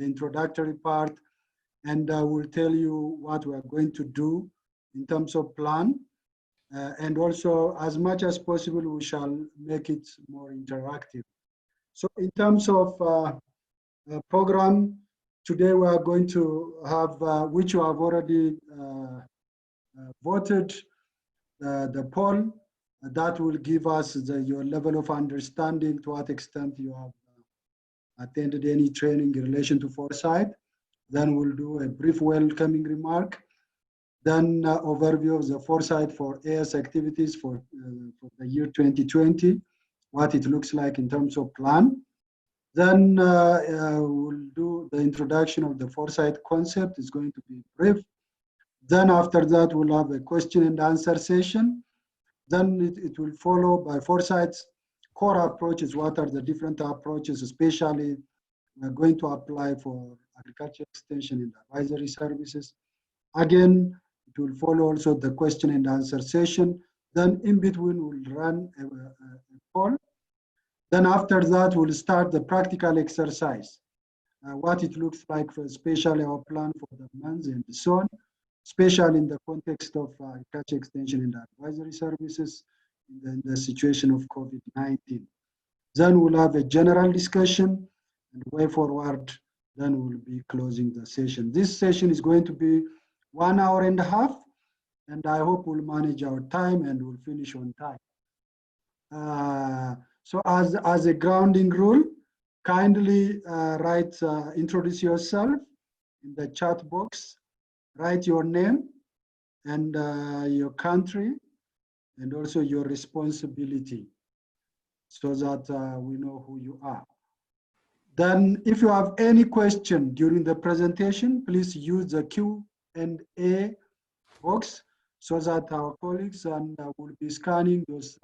the introductory part, and we'll tell you what we are going to do in terms of plan. And also, as much as possible, we shall make it more interactive. So in terms of program, today we are going to have, which you have already voted, the poll that will give us your level of understanding, to what extent you have attended any training in relation to foresight. Then we'll do a brief welcoming remark. Then overview of the Foresight4AEAS activities for the year 2020, what it looks like in terms of plan. Then we'll do the introduction of the foresight concept. It's going to be brief. Then after that, we'll have a question and answer session. Then it will follow by foresight's core approaches. What are the different approaches, especially we're going to apply for agriculture extension and advisory services. Again, it will follow also the question and answer session. Then in between, we'll run a poll. Then after that, we'll start the practical exercise, what it looks like for especially our plan for the months and so on, especially in the context of agriculture extension and advisory services in the situation of COVID-19. Then we'll have a general discussion and way forward, then we'll be closing the session. This session is going to be 1.5 hours, and I hope we'll manage our time and we'll finish on time. So as a grounding rule, kindly introduce yourself in the chat box, write your name and your country, and also your responsibility, so that we know who you are. Then if you have any question during the presentation, please use the Q&A box, so that our colleagues will be scanning those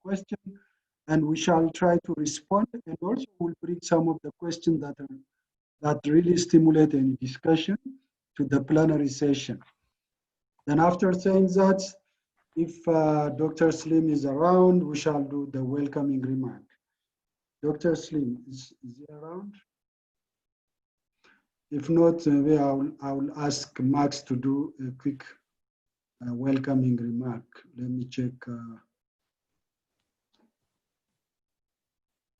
questions, and we shall try to respond, and also we'll bring some of the questions that really stimulate any discussion to the plenary session. Then after saying that, if Dr. Slim is around, we shall do the welcoming remark. Dr. Slim, is he around? If not, maybe I will ask Max to do a quick welcoming remark. Let me check.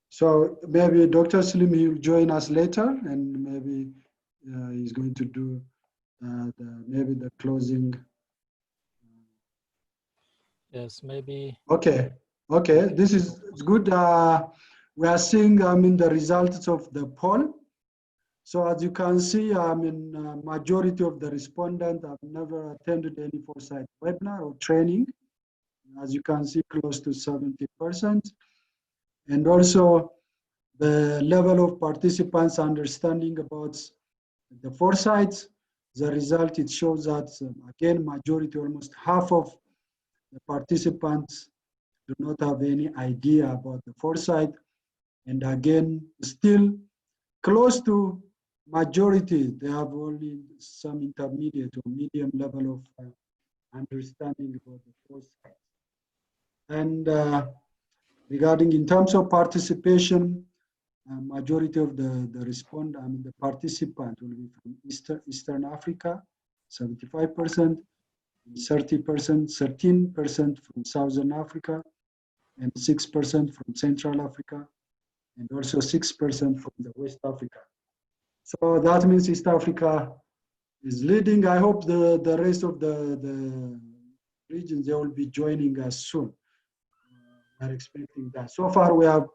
So maybe Dr. Slim, he will join us later, and maybe he's going to do maybe the closing. Yes, maybe. Okay, this is good. We are seeing, the results of the poll. So as you can see, majority of the respondents have never attended any foresight webinar or training. As you can see, close to 70%. And also the level of participants understanding about the foresight, the result, it shows that, again, majority, almost half of the participants do not have any idea about the foresight. And again, still close to majority, they have only some intermediate or medium level of understanding about the foresight. And regarding in terms of participation, majority of the participant will be from Eastern Africa, 75%, 13% from Southern Africa, and 6% from Central Africa, and also 6% from the West Africa. So that means East Africa is leading. I hope the rest of the regions, they will be joining us soon. We're expecting that. So far, we have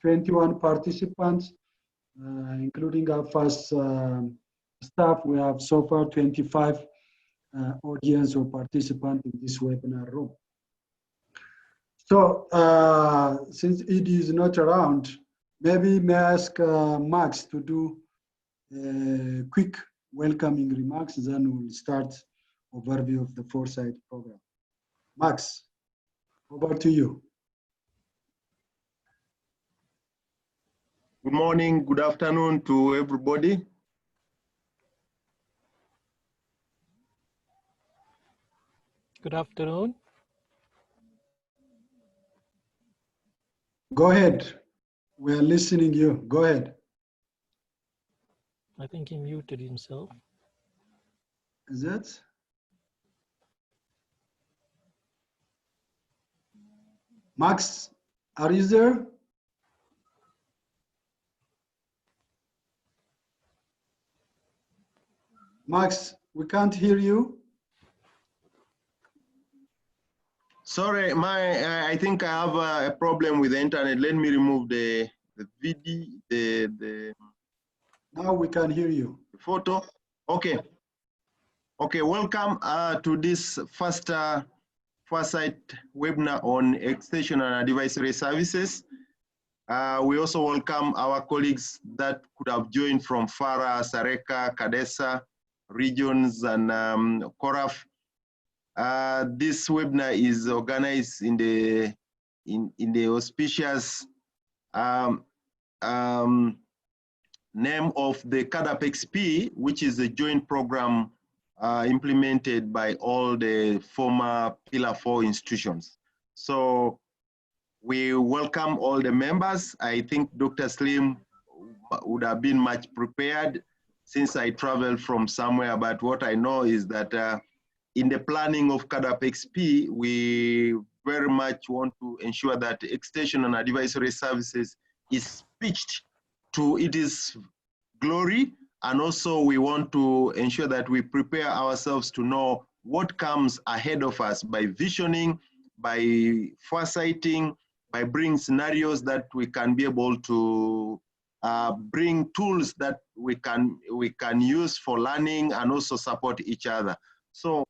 21 participants, including our first staff. We have so far 25 audience or participants in this webinar room. So since Edie is not around, maybe may I ask Max to do quick welcoming remarks, then we'll start overview of the Foresight program. Max, over to you. Good morning, good afternoon to everybody. Good afternoon. Go ahead. We are listening to you. Go ahead. I think he muted himself. Is it? Max, are you there? Max, we can't hear you. Sorry, I think I have a problem with the internet. Let me remove the video, the Now we can hear you. photo. Okay. Okay, welcome to this first Foresight webinar on extension and advisory services. We also welcome our colleagues that could have joined from FARA, Sareka, Kadesa, regions, and Koraf. This webinar is organized in the auspicious name of the CADAP-XP, which is a joint program implemented by all the former Pillar 4 institutions. So we welcome all the members. I think Dr. Slim would have been much prepared since I traveled from somewhere, but what I know is that in the planning of CADAP-XP, we very much want to ensure that extension and advisory services is pitched to its glory, and also we want to ensure that we prepare ourselves to know what comes ahead of us by visioning, by foresighting, by bringing scenarios that we can be able to bring tools that we can use for learning and also support each other. So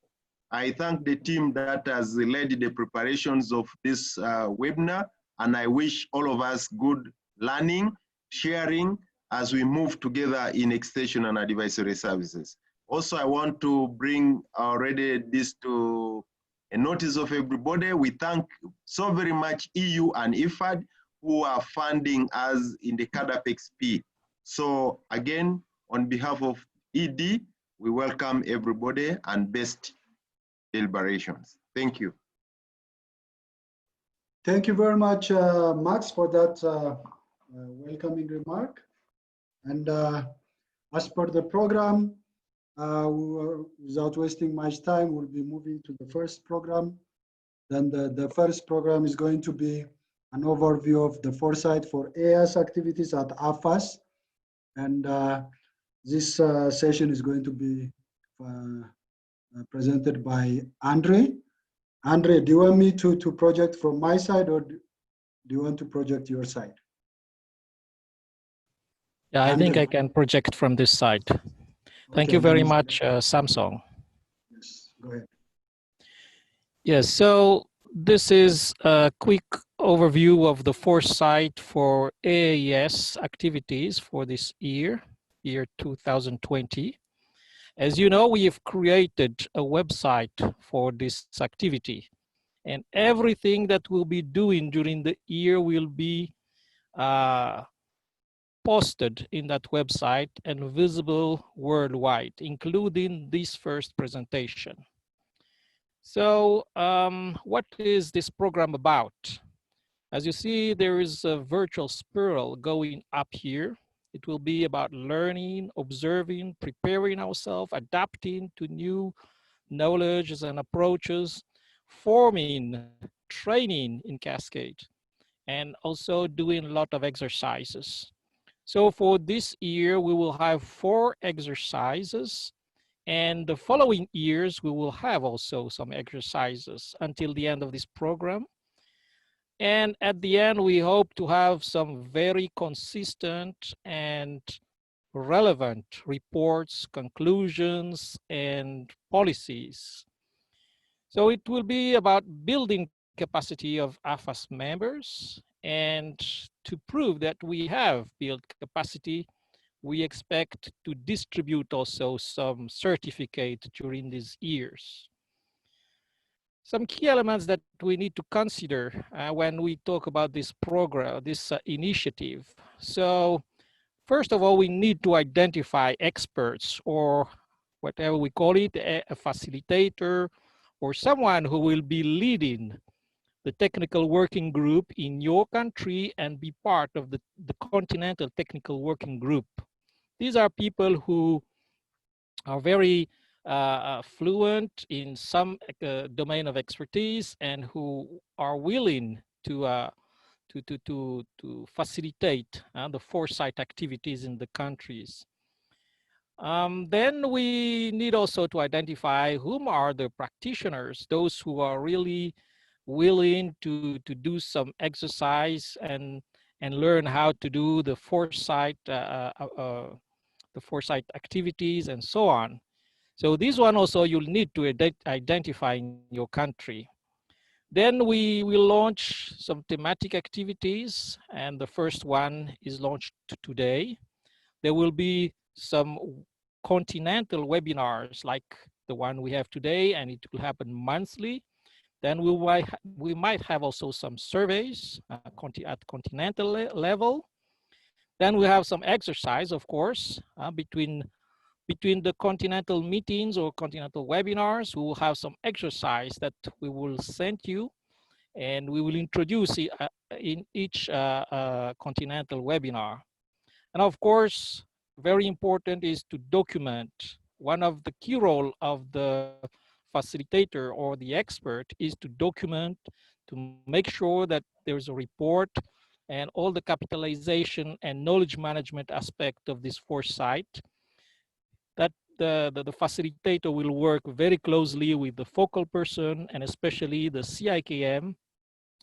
I thank the team that has led the preparations of this webinar, and I wish all of us good learning, sharing, as we move together in extension and advisory services. Also, I want to bring already this to a notice of everybody. We thank so very much EU and IFAD who are funding us in the CADAP-XP. So again, on behalf of ED, we welcome everybody and best deliberations. Thank you. Thank you very much, Max, for that welcoming remark. And as per the program, without wasting much time, we'll be moving to the first program. Then the first program is going to be an overview of the Foresight4AEAS activities at AFAAS. And this session is going to be presented by Andre. Andre, do you want me to project from my side, or do you want to project your side? Yeah, I think I can project from this side. Thank you very much, Samsung. Yes, go ahead. Yes, so this is a quick overview of the Foresight for AEAS activities for this year 2020. As you know, we have created a website for this activity, and everything that we'll be doing during the year will be posted in that website and visible worldwide, including this first presentation. So what is this program about? As you see, there is a virtual spiral going up here. It will be about learning, observing, preparing ourselves, adapting to new knowledge and approaches, forming, training in cascade, and also doing a lot of exercises. So for this year, we will have 4 exercises, and the following years, we will have also some exercises until the end of this program. And at the end, we hope to have some very consistent and relevant reports, conclusions, and policies. So it will be about building capacity of AFAAS members, and to prove that we have built capacity, we expect to distribute also some certificate during these years. Some key elements that we need to consider when we talk about this program, this initiative. So first of all, we need to identify experts, or whatever we call it, a facilitator, or someone who will be leading the technical working group in your country and be part of the Continental Technical Working Group These are people who are very fluent in some domain of expertise and who are willing to facilitate the foresight activities in the countries. Then we need also to identify whom are the practitioners, those who are really willing to do some exercise and learn how to do the foresight activities and so on. So this one also you'll need to identify in your country. Then we will launch some thematic activities, and the first one is launched today. There will be some continental webinars like the one we have today, and it will happen monthly. Then we might have also some surveys at continental level. Then we have some exercise, of course, between the continental meetings or continental webinars. We will have some exercise that we will send you, and we will introduce it in each continental webinar. And of course, very important is to document. One of the key role of the facilitator or the expert is to document, to make sure that there's a report and all the capitalization and knowledge management aspect of this foresight, that the facilitator will work very closely with the focal person and especially the CIKM,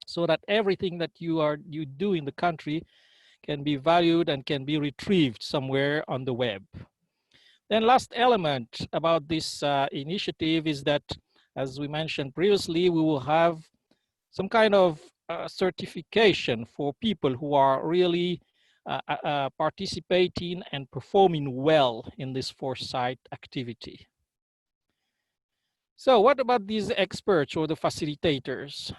so that everything that you do in the country can be valued and can be retrieved somewhere on the web. Then last element about this initiative is that, as we mentioned previously, we will have some kind of certification for people who are really participating and performing well in this foresight activity. So what about these experts or the facilitators?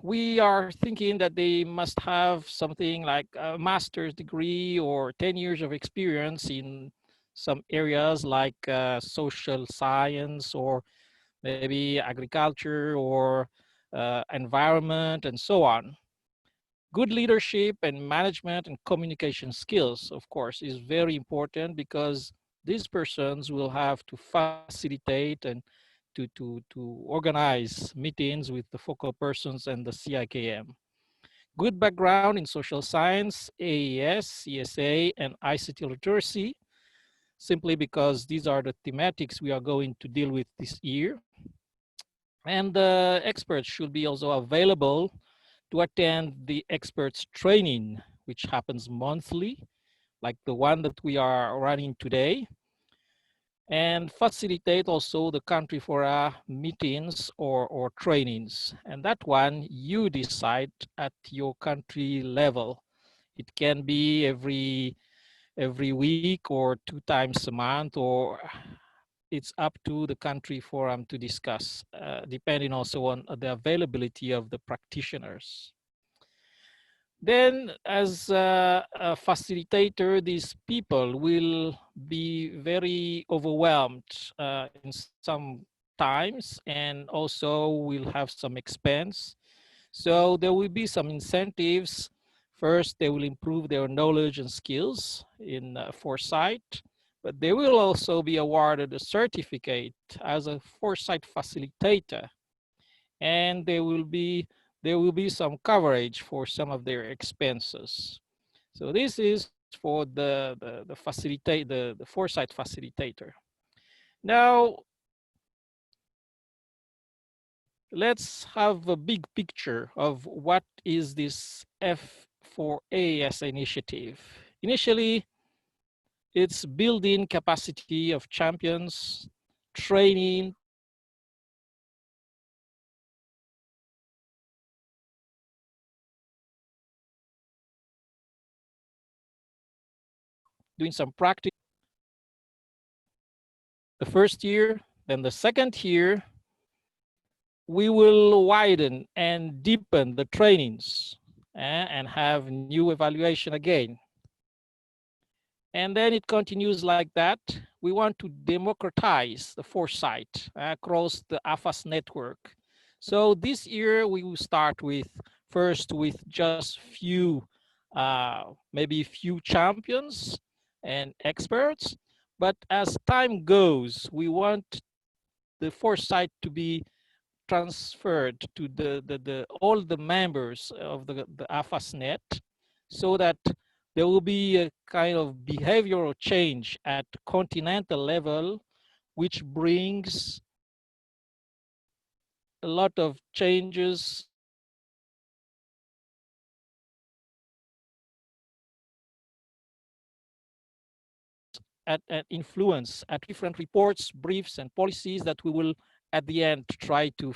We are thinking that they must have something like a master's degree or 10 years of experience in some areas like social science or maybe agriculture or environment and so on. Good leadership and management and communication skills, of course, is very important because these persons will have to facilitate and to organize meetings with the focal persons and the CIKM. Good background in social science, AEAS, CSA, and ICT literacy, simply because these are the thematics we are going to deal with this year. And the experts should be also available to attend the experts training, which happens monthly, like the one that we are running today, and facilitate also the country fora meetings or trainings. And that one you decide at your country level. It can be every week or 2 times a month, or it's up to the country forum to discuss, depending also on the availability of the practitioners. Then as a facilitator, these people will be very overwhelmed in some times, and also will have some expense. So there will be some incentives. First, they will improve their knowledge and skills in foresight, but they will also be awarded a certificate as a foresight facilitator. And there will be some coverage for some of their expenses. So this is for the foresight facilitator. Now, let's have a big picture of what is this F4AEAS initiative. Initially, it's building capacity of champions, training, doing some practice the first year. Then the second year, we will widen and deepen the trainings and have new evaluation again. And then it continues like that. We want to democratize the foresight across the AFAAS network. So this year we will start first with just maybe few champions, and experts. But as time goes, we want the foresight to be transferred to all the members of the AFAAS net, so that there will be a kind of behavioral change at continental level, which brings a lot of changes at influence at different reports, briefs, and policies that we will at the end try to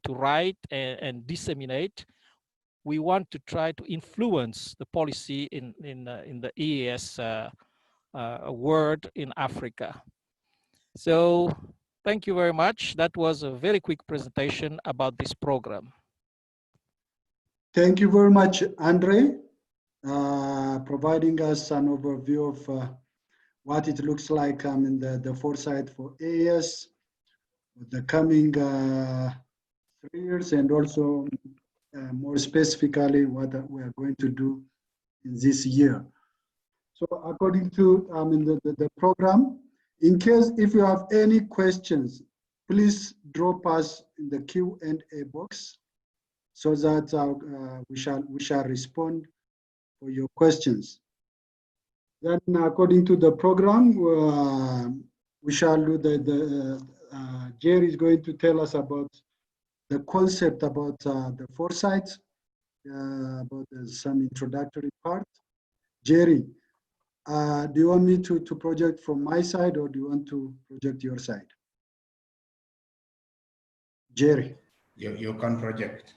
write and disseminate. We want to try to influence the policy in the AEAS world in Africa. So thank you very much. That was a very quick presentation about this program. Thank you very much, Andre, providing us an overview of what it looks like in the Foresight for AEAS, the coming 3 years, and also more specifically what we are going to do in this year. So according to the program, in case if you have any questions, please drop us in the Q&A box so that we shall respond for your questions. Then according to the program, we shall do Jerry is going to tell us about the concept about the foresight, about some introductory part. Jerry, do you want me to project from my side, or do you want to project your side? Jerry. You can project.